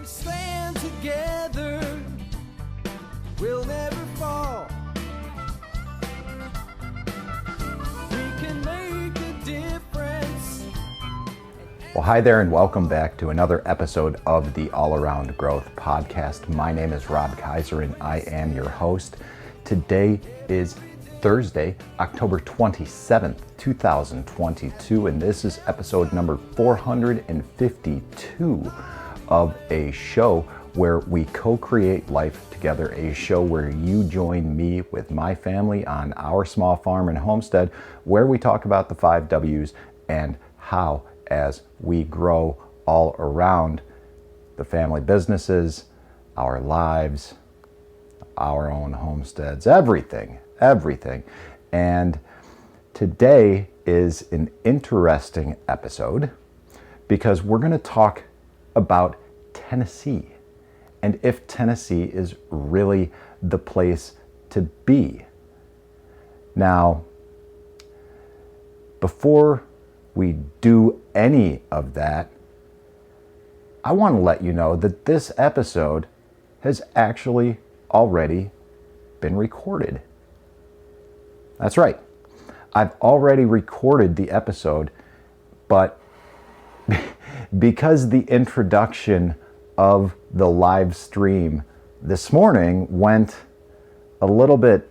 stand together, we'll never fall. We can make a difference. Well, hi there and welcome back to another episode of the All Around Growth podcast. My name is Rob Kaiser and I am your host. Today is Thursday, October 27th, 2022, and this is episode number 452 of a show where we co-create life together, a show where you join me with my family on our small farm and homestead, where we talk about the 5 W's and how, as we grow all around the family businesses, our lives, our own homesteads, everything. And today is an interesting episode because we're going to talk about Tennessee and if Tennessee is really the place to be. Now, before we do any of that, I want to let you know that this episode has actually already been recorded. That's right. I've already recorded the episode, but because the introduction of the live stream this morning went a little bit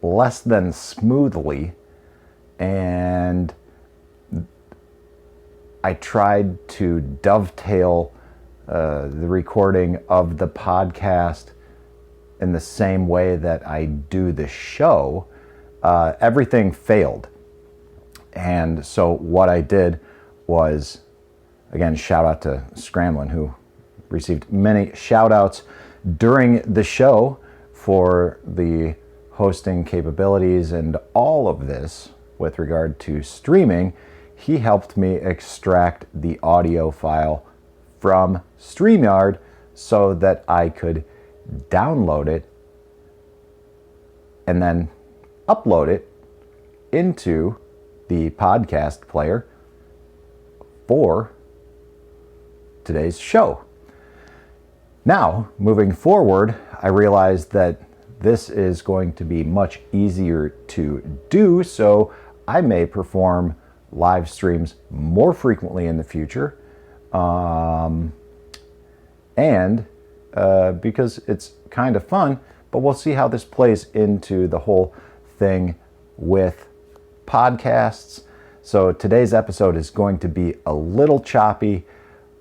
less than smoothly, and I tried to dovetail the recording of the podcast in the same way that I do the show, everything failed. And so what I did was, again, shout out to Scramlin, who received many shout outs during the show for the hosting capabilities and all of this with regard to streaming. He helped me extract the audio file from StreamYard so that I could download it and then upload it into the podcast player for today's show. Now, moving forward, I realized that this is going to be much easier to do, so I may perform live streams more frequently in the future, because it's kind of fun, but we'll see how this plays into the whole thing with podcasts. So today's episode is going to be a little choppy.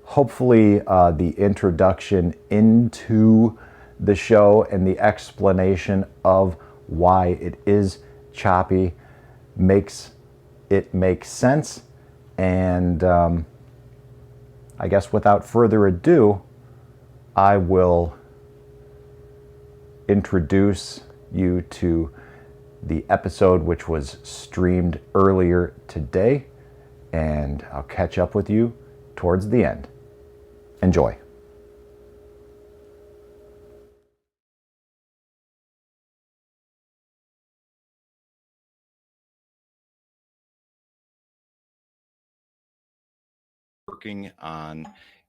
Hopefully the introduction into the show and the explanation of why it is choppy makes it make sense. And I guess without further ado, I will introduce you to the episode which was streamed earlier today, and I'll catch up with you towards the end. Enjoy. Working on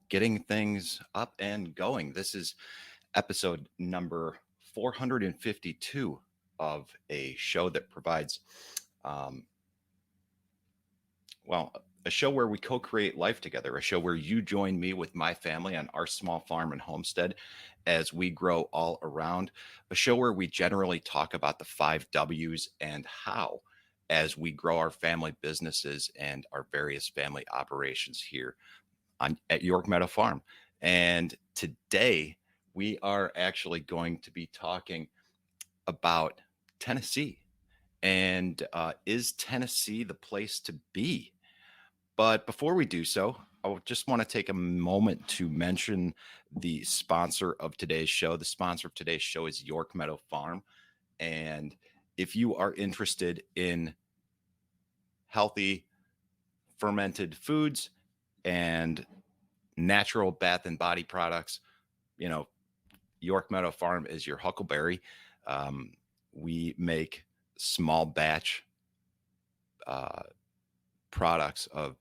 getting things up and going. This is episode number 452 of a show that provides, a show where we co-create life together, a show where you join me with my family on our small farm and homestead as we grow all around, a show where we generally talk about the 5 W's and how as we grow our family businesses and our various family operations here at York Meadow Farm. And today we are actually going to be talking about Tennessee. And is Tennessee the place to be? But before we do so, I just want to take a moment to mention the sponsor of today's show. The sponsor of today's show is York Meadow Farm. And if you are interested in healthy fermented foods and natural bath and body products, York Meadow Farm is your huckleberry. We make small batch products of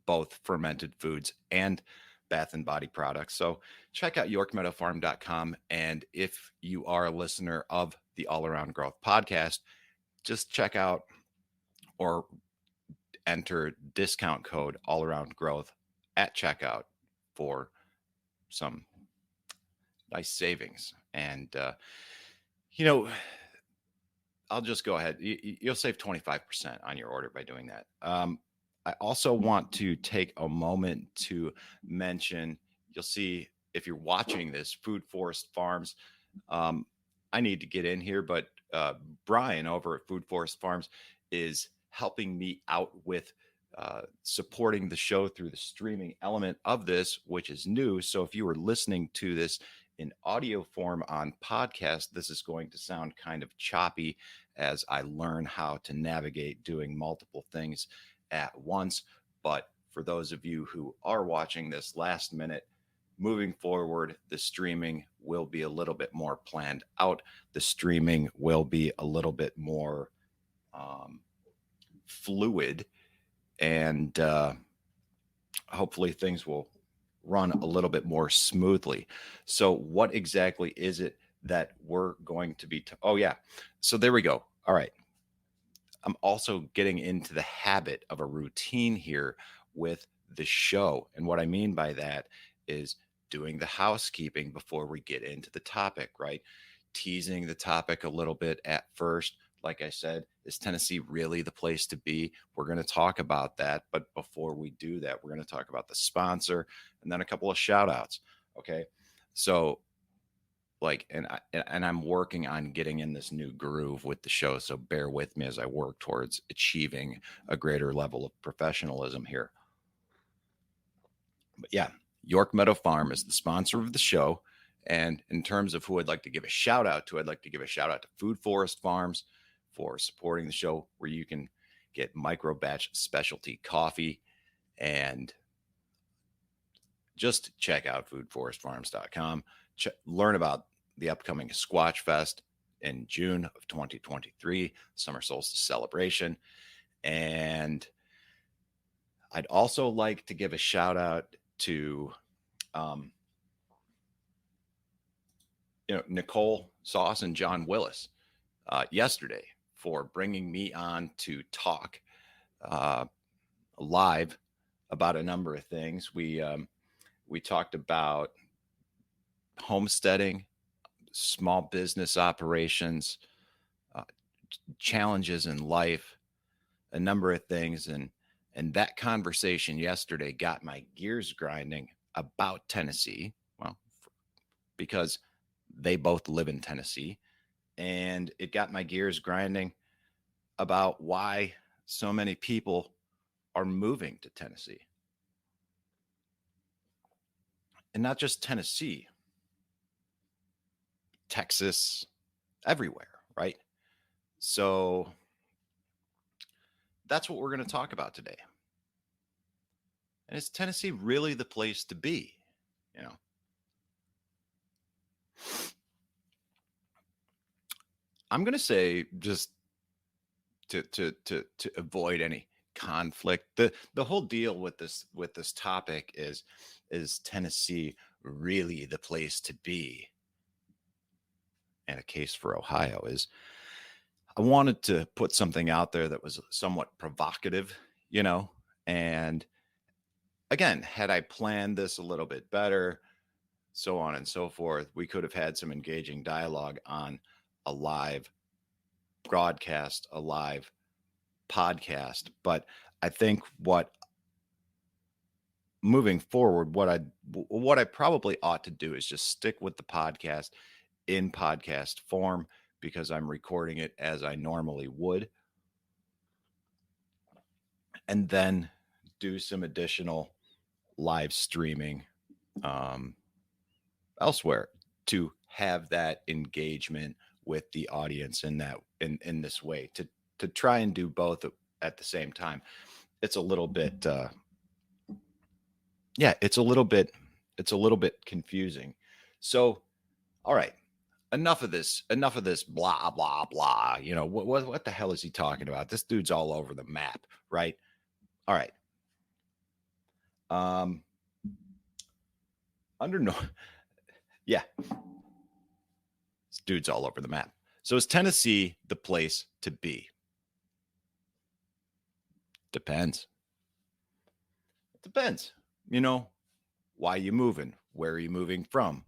both fermented foods and bath and body products. So check out yorkmeadowfarm.com. And if you are a listener of the All Around Growth podcast, just check out or enter discount code All Around Growth at checkout for some nice savings. And, you know, I'll just go ahead. You'll save 25% on your order by doing that. I also want to take a moment to mention, you'll see if you're watching this, Food Forest Farms. I need to get in here, but Brian over at Food Forest Farms is helping me out with supporting the show through the streaming element of this, which is new. So if you were listening to this in audio form on podcast, this is going to sound kind of choppy as I learn how to navigate doing multiple things at once. But for those of you who are watching this last minute, moving forward, the streaming will be a little bit more planned out. The streaming will be a little bit more fluid, and hopefully things will run a little bit more smoothly. So what exactly is it that we're going to be oh yeah, so there we go. All right, I'm also getting into the habit of a routine here with the show, and what I mean by that is doing the housekeeping before we get into the topic, right? Teasing the topic a little bit at first. Like I said, is Tennessee really the place to be? We're going to talk about that. But before we do that, we're going to talk about the sponsor and then a couple of shout outs. Okay. So and I'm working on getting in this new groove with the show. So bear with me as I work towards achieving a greater level of professionalism here. But yeah, York Meadow Farm is the sponsor of the show. And in terms of who I'd like to give a shout out to, I'd like to give a shout out to Food Forest Farms for supporting the show, where you can get micro batch specialty coffee, and just check out foodforestfarms.com. Learn about the upcoming Squatch Fest in June of 2023, summer solstice celebration. And I'd also like to give a shout out to Nicole Sauce and John Willis yesterday for bringing me on to talk live about a number of things. We talked about homesteading, small business operations, challenges in life, a number of things, and that conversation yesterday got my gears grinding about Tennessee. Well, because they both live in Tennessee, and it got my gears grinding about why so many people are moving to Tennessee. And not just Tennessee, Texas, everywhere, right? So that's what we're going to talk about today. And is Tennessee really the place to be? I'm going to say, just to avoid any conflict, the whole deal with this topic is Tennessee really the place to be? And a case for Ohio is, I wanted to put something out there that was somewhat provocative, and again, had I planned this a little bit better, so on and so forth, we could have had some engaging dialogue on a live broadcast, a live podcast. But I think moving forward, what I probably ought to do is just stick with the podcast in podcast form, because I'm recording it as I normally would, and then do some additional live streaming elsewhere to have that engagement with the audience in this way, to try and do both at the same time. It's a little bit it's a little bit confusing. So all right, enough of this blah blah blah. What the hell is he talking about? This dude's all over the map, right? All right. under no, yeah, this dude's all over the map. So is Tennessee the place to be? Depends. It depends. You know, why you moving? Where are you moving from?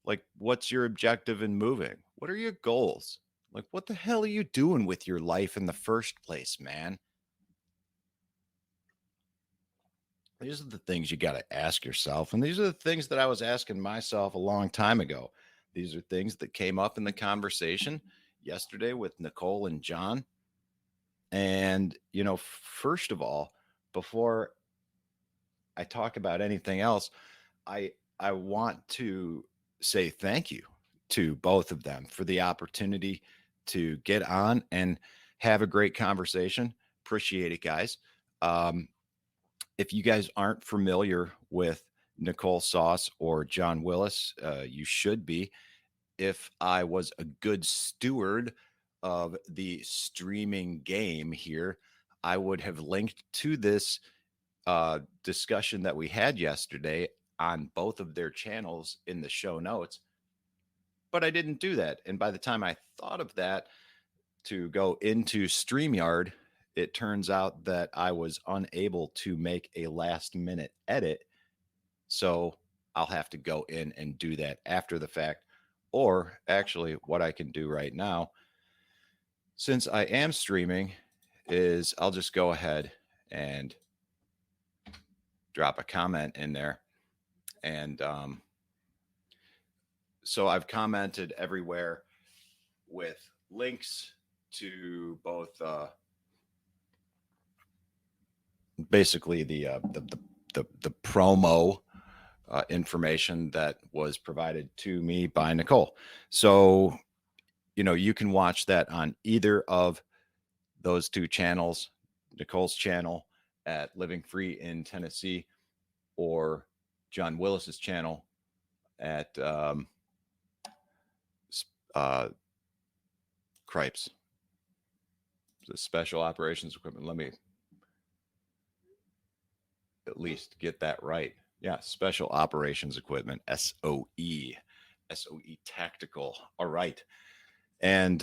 Like, what's your objective in moving? What are your goals? Like, what the hell are you doing with your life in the first place, man? These are the things you got to ask yourself. And these are the things that I was asking myself a long time ago. These are things that came up in the conversation yesterday with Nicole and John. And, you know, first of all, before I talk about anything else, I I want to say thank you to both of them for the opportunity to get on and have a great conversation. Appreciate it, guys. Um, if you guys aren't familiar with Nicole Sauce or John Willis, you should be. If I was a good steward of the streaming game here, I would have linked to this discussion that we had yesterday on both of their channels in the show notes, but I didn't do that. And by the time I thought of that to go into StreamYard, it turns out that I was unable to make a last minute edit. So I'll have to go in and do that after the fact. Or actually, what I can do right now, since I am streaming, is I'll just go ahead and drop a comment in there. And so I've commented everywhere with links to both basically the promo information that was provided to me by Nicole. So, you know, you can watch that on either of those two channels, Nicole's channel at Living Free in Tennessee, or John Willis's channel at Cripes, the Special Operations Equipment. Let me at least get that right. Yeah, Special Operations Equipment, SOE, SOE Tactical. All right. And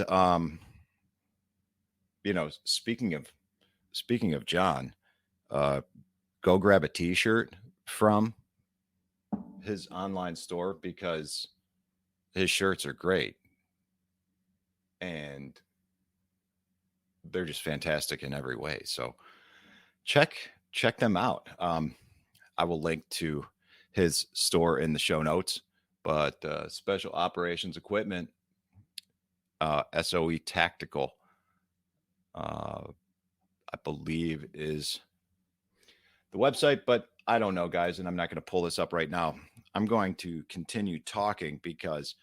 you know, speaking of John, go grab a t-shirt from his online store because his shirts are great and they're just fantastic in every way. So check them out. I will link to his store in the show notes, but Special Operations Equipment, SOE Tactical, I believe is the website, but I don't know, guys, and I'm not going to pull this up right now. I'm going to continue talking because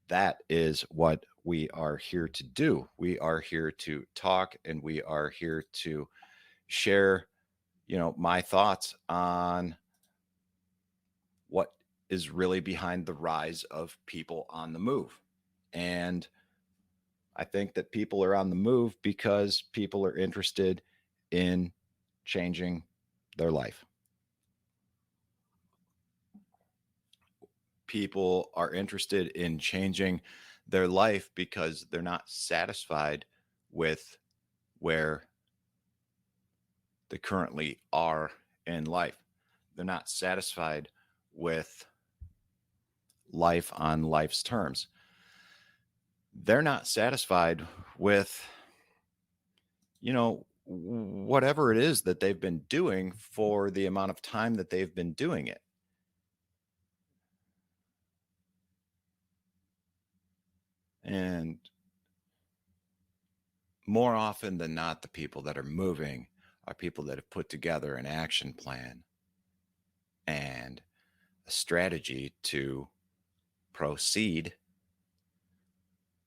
that is what we are here to do. We are here to talk and we are here to share, you know, my thoughts on what is really behind the rise of people on the move. And I think that people are on the move because people are interested in changing their life. People are interested in changing their life because they're not satisfied with where they currently are in life. They're not satisfied with life on life's terms. They're not satisfied with, you know, whatever it is that they've been doing for the amount of time that they've been doing it. And more often than not, the people that are moving are people that have put together an action plan and a strategy to proceed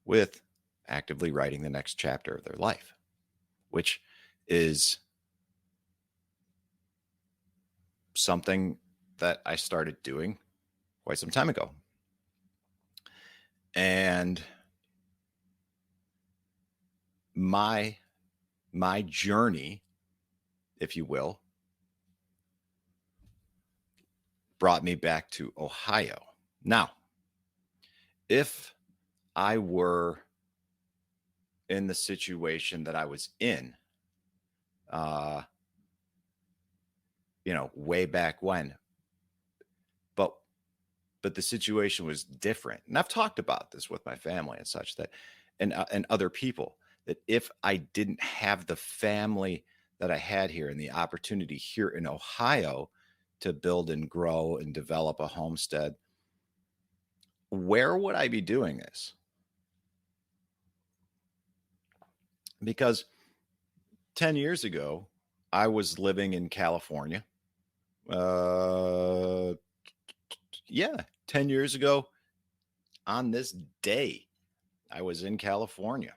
with actively writing the next chapter of their life, which is something that I started doing quite some time ago. And my journey, if you will, brought me back to Ohio. Now, if I were in the situation that I was in, uh, way back when, but the situation was different. And I've talked about this with my family and such that, and other people, that if I didn't have the family that I had here and the opportunity here in Ohio to build and grow and develop a homestead, where would I be doing this? Because 10 years ago, I was living in California. Yeah, 10 years ago on this day, I was in California.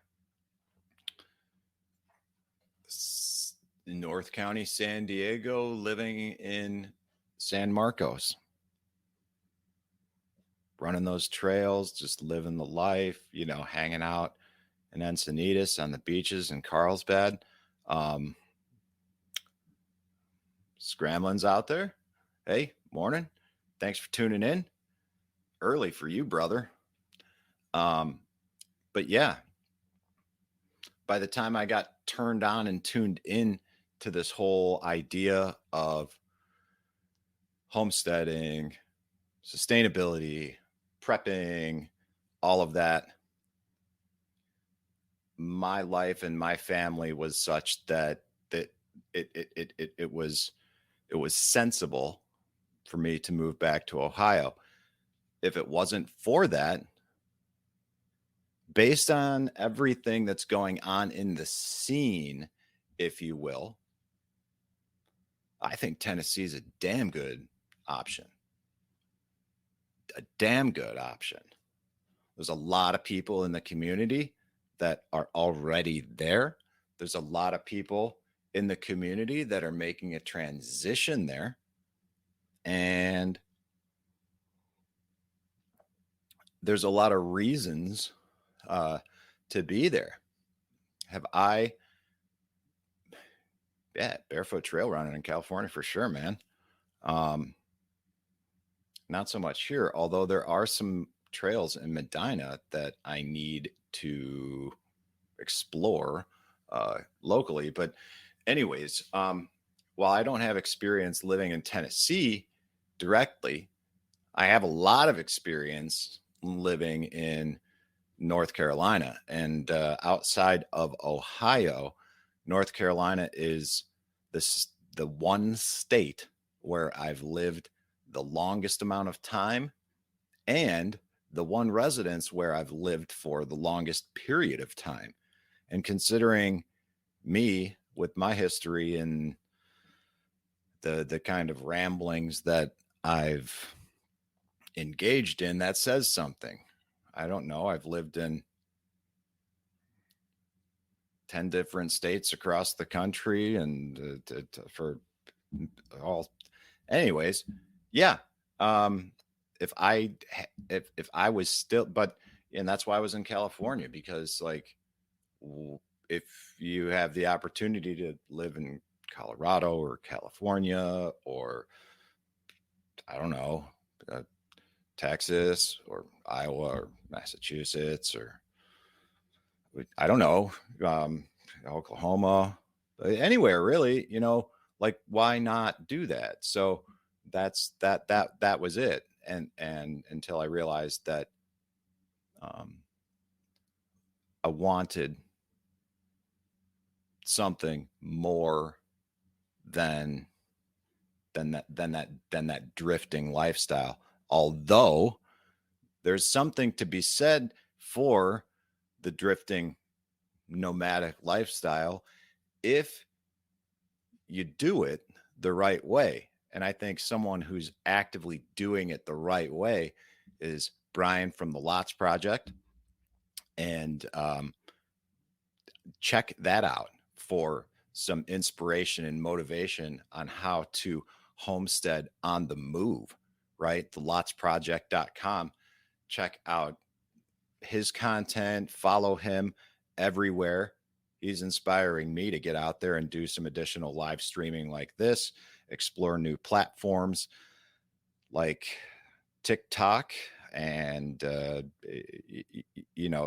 North County, San Diego, living in San Marcos, running those trails, just living the life, hanging out in Encinitas on the beaches in Carlsbad. Scrambling's out there. Hey, morning. Thanks for tuning in. Early for you, brother. But yeah, by the time I got turned on and tuned in to this whole idea of homesteading, sustainability, prepping, all of that, my life and my family was such that it was sensible for me to move back to Ohio. If it wasn't for that, based on everything that's going on in the scene, if you will, I think Tennessee is a damn good option. A damn good option. There's a lot of people in the community that are already there. There's a lot of people in the community that are making a transition there. And there's a lot of reasons to be there. Barefoot trail running in California for sure, man. Not so much here, although there are some trails in Medina that I need to explore locally. But anyways, while I don't have experience living in Tennessee directly, I have a lot of experience living in North Carolina, and outside of Ohio, North Carolina is the one state where I've lived the longest amount of time, and the one residence where I've lived for the longest period of time. And considering me with my history and the kind of ramblings that I've engaged in, that says something. I don't know. I've lived in 10 different states across the country, and for all, anyways, yeah. If I was still, and that's why I was in California, because like, if you have the opportunity to live in Colorado or California, or I don't know, Texas or Iowa or Massachusetts, or I don't know, Oklahoma, anywhere really, like, why not do that? So that was it. And until I realized that I wanted something more than that drifting lifestyle. Although there's something to be said for the drifting nomadic lifestyle if you do it the right way. And I think someone who's actively doing it the right way is Brian from the Lots Project. And check that out for some inspiration and motivation on how to homestead on the move, right? thelotsproject.com. Check out his content, follow him everywhere. He's inspiring me to get out there and do some additional live streaming like this, explore new platforms. like TikTok and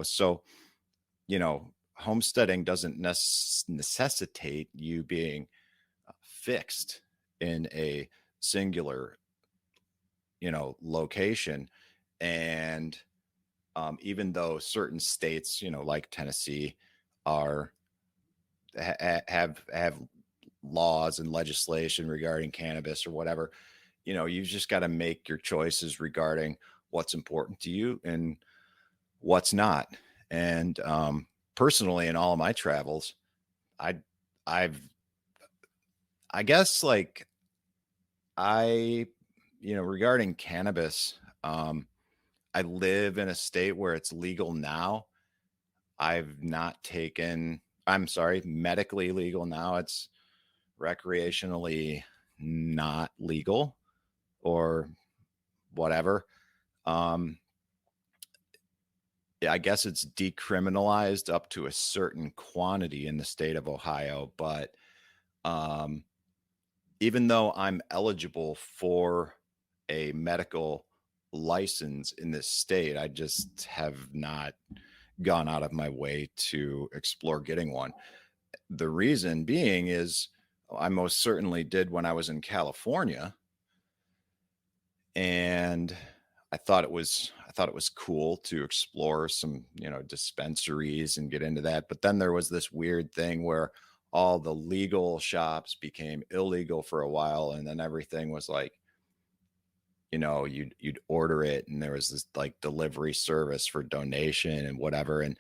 so homesteading doesn't necessitate you being fixed in a singular location. And even though certain states, like Tennessee, are have laws and legislation regarding cannabis or whatever, you've just got to make your choices regarding what's important to you and what's not. And personally, in all of my travels, I I've I guess like I regarding cannabis, I live in a state where it's legal now. I've not taken, I'm sorry, medically legal now. It's recreationally not legal or whatever. Um, yeah, I guess it's decriminalized up to a certain quantity in the state of Ohio, but um, even though I'm eligible for a medical license in this state, I just have not gone out of my way to explore getting one. The reason being is I most certainly did when I was in California, and I thought it was cool to explore some, dispensaries and get into that. But then there was this weird thing where all the legal shops became illegal for a while, and then everything was like, you'd order it, and there was this like delivery service for donation and whatever. And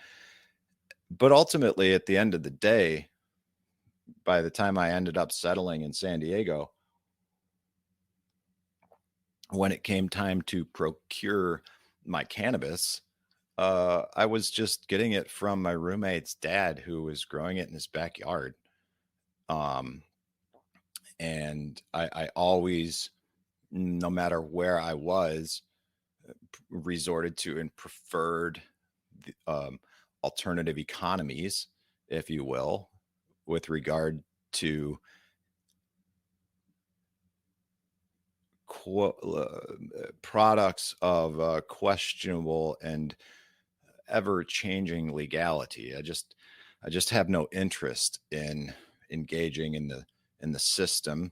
but ultimately, at the end of the day, by the time I ended up settling in San Diego, when it came time to procure my cannabis, I was just getting it from my roommate's dad, who was growing it in his backyard. Um, and I always, no matter where I was, resorted to and preferred the, alternative economies, if you will, with regard to products of questionable and ever changing legality. I just have no interest in engaging in the system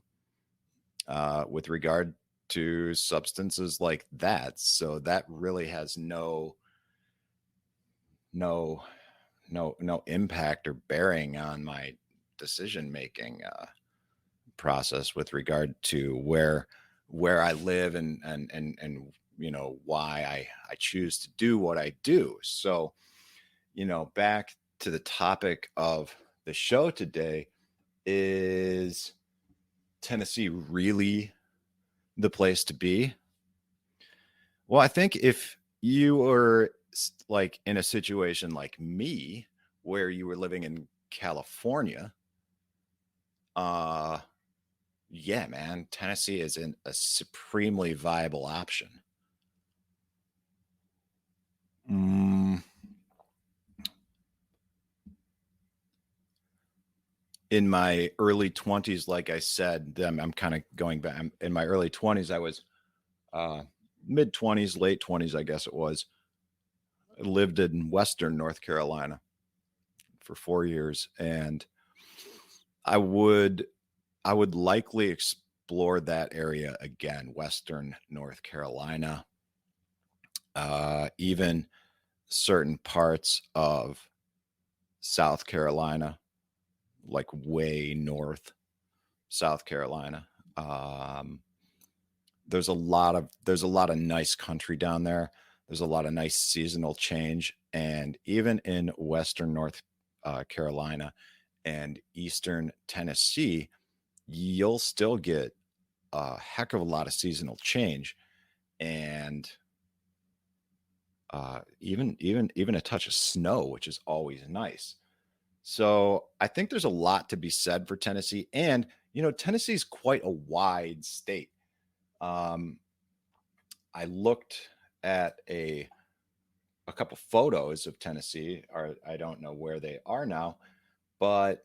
with regard to substances like that. So that really has no no impact or bearing on my decision making process with regard to where I live and why I choose to do what I do. So, back to the topic of the show today, is Tennessee really the place to be? Well, I think if you were like in a situation like me where you were living in California, uh yeah, man, Tennessee is a supremely viable option. Mm, in my early 20s, like I said, I'm kind of going back. In my early 20s, I was uh, mid 20s, late 20s, I guess it was. I lived in Western North Carolina for 4 years, and I would I would likely explore that area again, Western North Carolina, even certain parts of South Carolina, like way north South Carolina. Um, there's a lot of nice country down there. There's a lot of nice seasonal change, and even in Western North Carolina and Eastern Tennessee, you'll still get a heck of a lot of seasonal change, and even a touch of snow, which is always nice. So I think there's a lot to be said for Tennessee, and Tennessee is quite a wide state. Um, I looked at a couple photos of Tennessee, or I don't know where they are now, but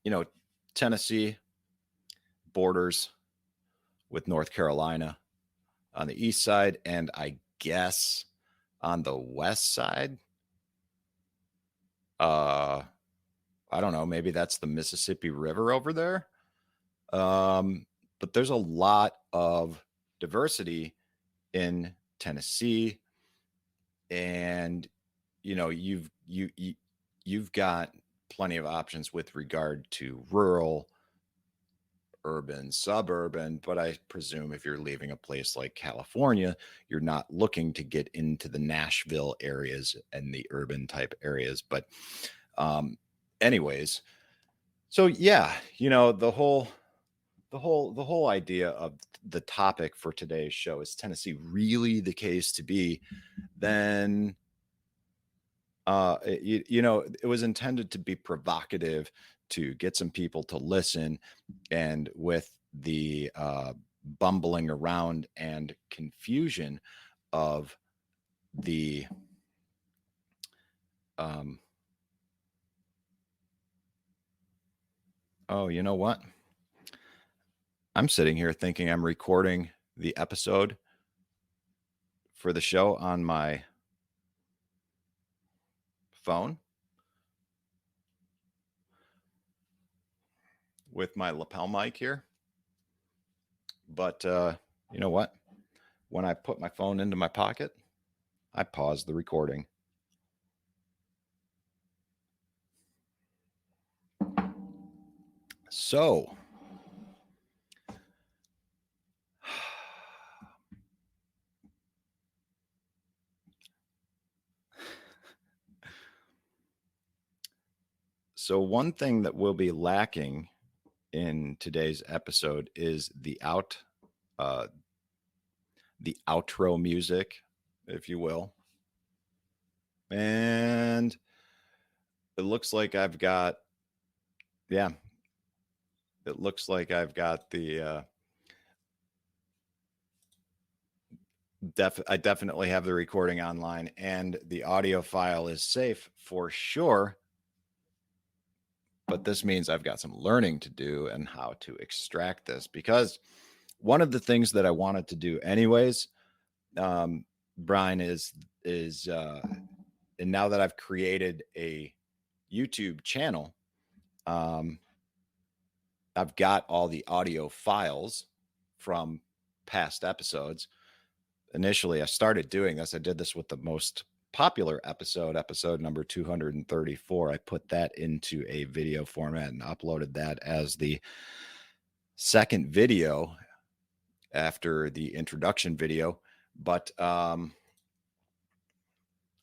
you know, Tennessee borders with North Carolina on the east side, and I guess on the west side, I don't know, maybe that's the Mississippi River over there. But there's a lot of diversity in Tennessee, and you've got plenty of options with regard to rural, urban, suburban. But I presume if you're leaving a place like California, you're not looking to get into the Nashville areas and the urban type areas. But anyways, so yeah, the whole idea of the topic for today's show, is Tennessee really the case to be? Then it was intended to be provocative, to get some people to listen, and with the bumbling around and confusion of the oh, you know what? I'm sitting here thinking I'm recording the episode for the show on my phone with my lapel mic here. But you know what? When I put my phone into my pocket, I paused the recording. So one thing that will be lacking in today's episode is the outro music, if you will. And it looks like I've got the I definitely have the recording online, and the audio file is safe for sure. But this means I've got some learning to do and how to extract this, because one of the things that I wanted to do anyways, Brian, is and now that I've created a YouTube channel, I've got all the audio files from past episodes. Initially, I started doing this. I did this with the most popular episode number 234. I put that into a video format and uploaded that as the second video after the introduction video. But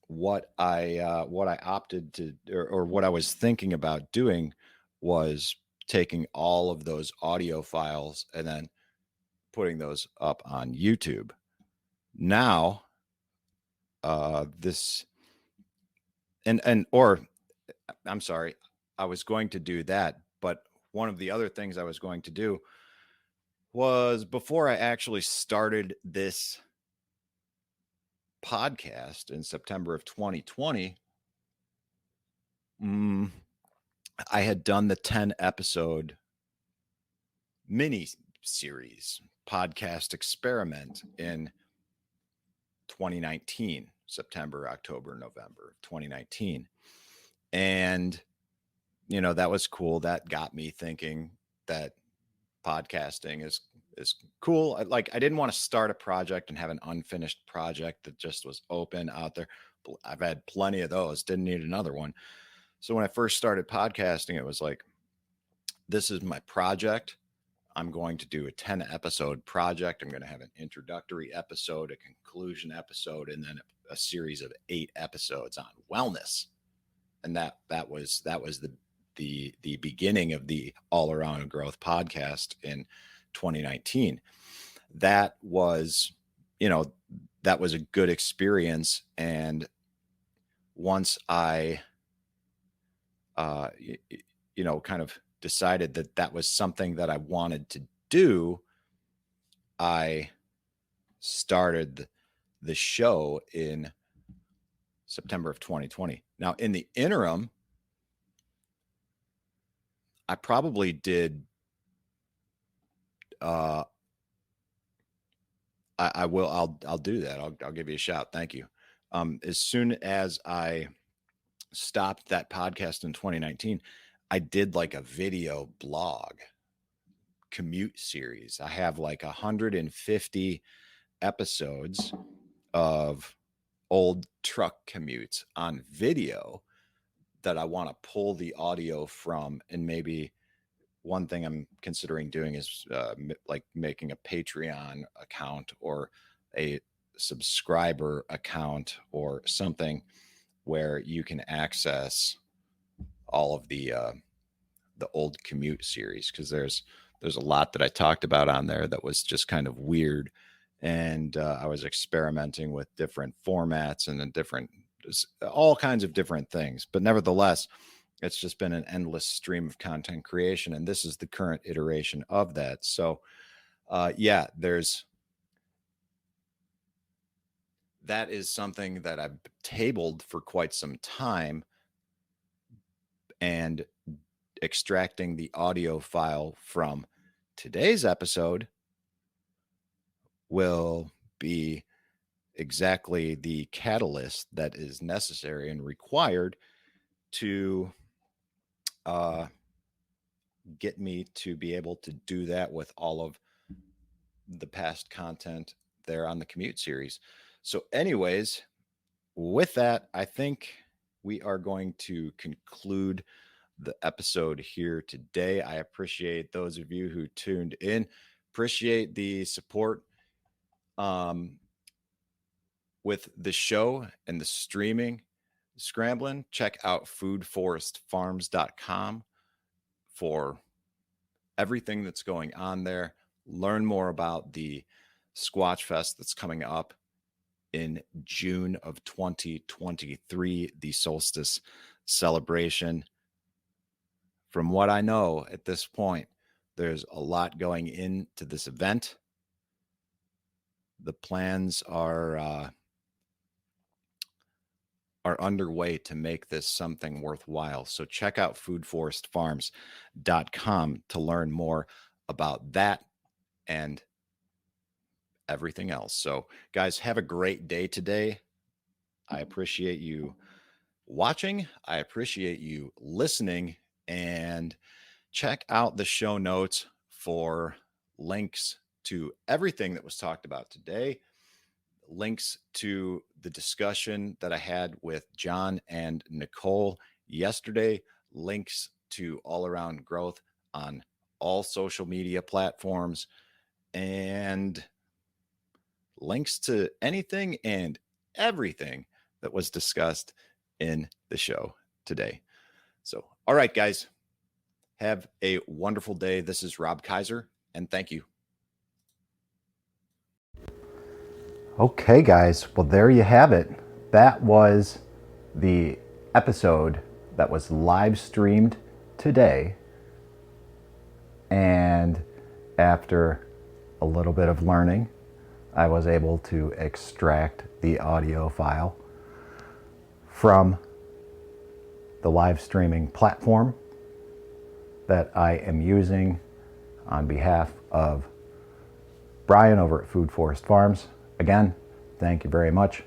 what I opted to, or what I was thinking about doing, was taking all of those audio files and then putting those up on YouTube. Now, I'm sorry, I was going to do that, but one of the other things I was going to do was, before I actually started this podcast in September of 2020, I had done the 10 episode mini series podcast experiment in 2019, September, October, November 2019. And, that was cool. That got me thinking that podcasting is cool. I didn't want to start a project and have an unfinished project that just was open out there. I've had plenty of those, didn't need another one. So when I first started podcasting, it was like, this is my project. I'm going to do a 10 episode project. I'm going to have an introductory episode, a conclusion episode, and then a series of 8 episodes on wellness. And that was the beginning of the All Around Growth podcast in 2019. That was a good experience. And once I, kind of decided that was something that I wanted to do, I started the show in September of 2020. Now, in the interim, I probably did I will. I'll do that. I'll give you a shout. Thank you. As soon as I stopped that podcast in 2019, I did like a video blog commute series. I have like 150 episodes of old truck commutes on video that I want to pull the audio from. And maybe one thing I'm considering doing is like making a Patreon account or a subscriber account or something where you can access all of the old commute series, because there's a lot that I talked about on there that was just kind of weird, and I was experimenting with different formats and then all kinds of different things. But nevertheless, it's just been an endless stream of content creation, and this is the current iteration of that. So yeah, that is something that I've tabled for quite some time, and extracting the audio file from today's episode will be exactly the catalyst that is necessary and required to get me to be able to do that with all of the past content there on the commute series. So anyways, with that, I think we are going to conclude the episode here today. I appreciate those of you who tuned in. Appreciate the support with the show and the streaming scrambling. Check out foodforestfarms.com for everything that's going on there. Learn more about the Squatch Fest that's coming up in June of 2023, the solstice celebration. From what I know at this point, there's a lot going into this event. The plans are underway to make this something worthwhile. So check out foodforestfarms.com to learn more about that and everything else. So guys, have a great day today. I appreciate you watching. I appreciate you listening, and check out the show notes for links to everything that was talked about today, links to the discussion that I had with John and Nicole yesterday, links to All Around Growth on all social media platforms, and links to anything and everything that was discussed in the show today. So, all right, guys, have a wonderful day. This is Rob Kaiser, and thank you. Okay, guys, well, there you have it. That was the episode that was live streamed today. And after a little bit of learning, I was able to extract the audio file from the live streaming platform that I am using on behalf of Brian over at Food Forest Farms. Again, thank you very much.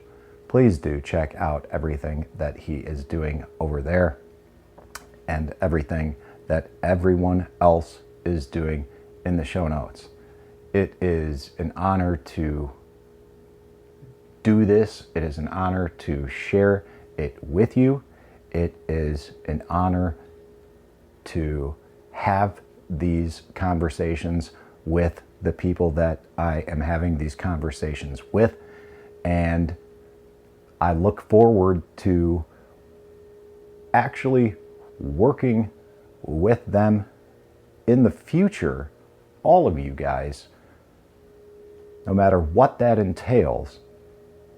Please do check out everything that he is doing over there and everything that everyone else is doing in the show notes. It is an honor to do this. It is an honor to share it with you. It is an honor to have these conversations with the people that I am having these conversations with. And I look forward to actually working with them in the future, all of you guys, no matter what that entails,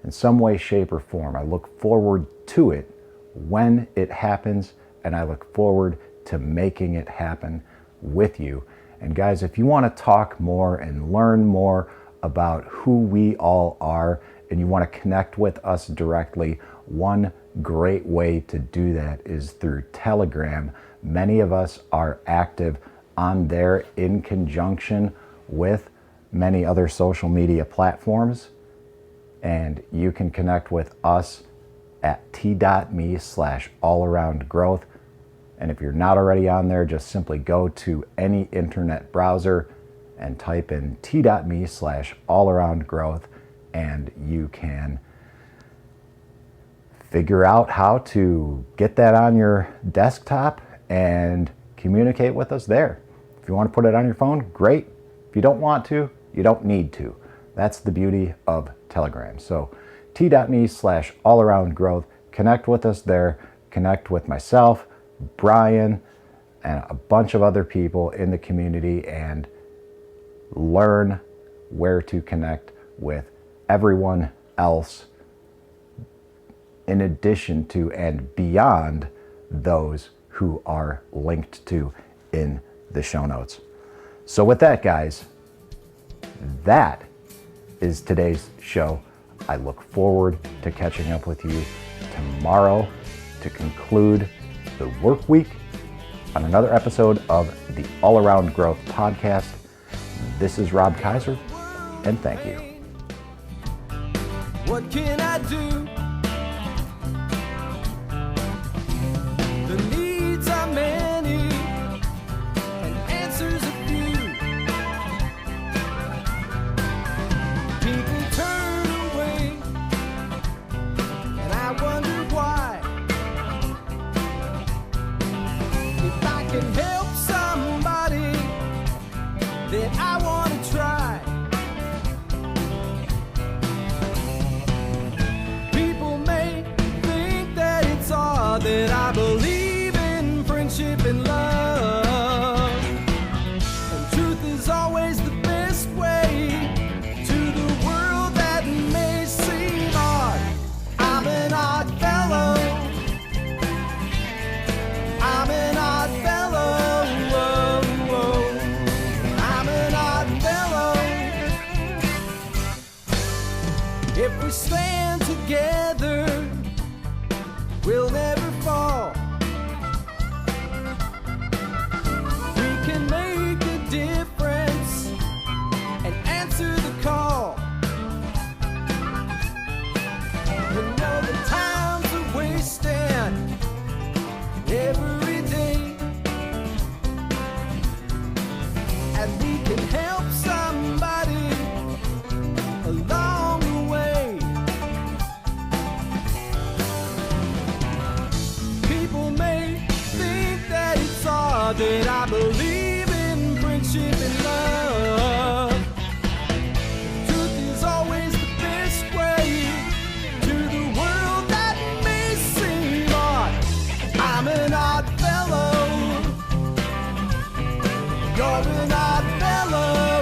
in some way, shape, or form. I look forward to it when it happens, and I look forward to making it happen with you. And guys, if you want to talk more and learn more about who we all are, and you want to connect with us directly, one great way to do that is through Telegram. Many of us are active on there in conjunction with many other social media platforms, and you can connect with us at t.me/allaroundgrowth. And if you're not already on there, just simply go to any internet browser and type in t.me/allaroundgrowth, and you can figure out how to get that on your desktop and communicate with us there. If you want to put it on your phone, great. If you don't want to, you don't need to. That's the beauty of Telegram. So t.me/allaroundgrowth, connect with us there, connect with myself, Brian, and a bunch of other people in the community, and learn where to connect with everyone else in addition to and beyond those who are linked to in the show notes. So with that, guys, that is today's show. I look forward to catching up with you tomorrow to conclude the work week on another episode of the All Around Growth podcast. This is Rob Kaiser, and thank you. What can I do? The needs are many and answers a few. People turn away and I wonder why. If I can help somebody, then I want to try. People may think that it's all that I believe in friendship and love. And truth is always the best way to the world that may seem odd. I'm an odd fellow. I'm an odd fellow. Whoa, whoa. I'm an odd fellow. If we stand together, we'll never fall. We can make a difference and answer the call. You know the times are wasting every day, and we can help somebody along the way. People may think that it's all that I believe in friendship and love. Truth is always the best way to the world that may seem odd. I'm an odd fellow. You're an odd fellow.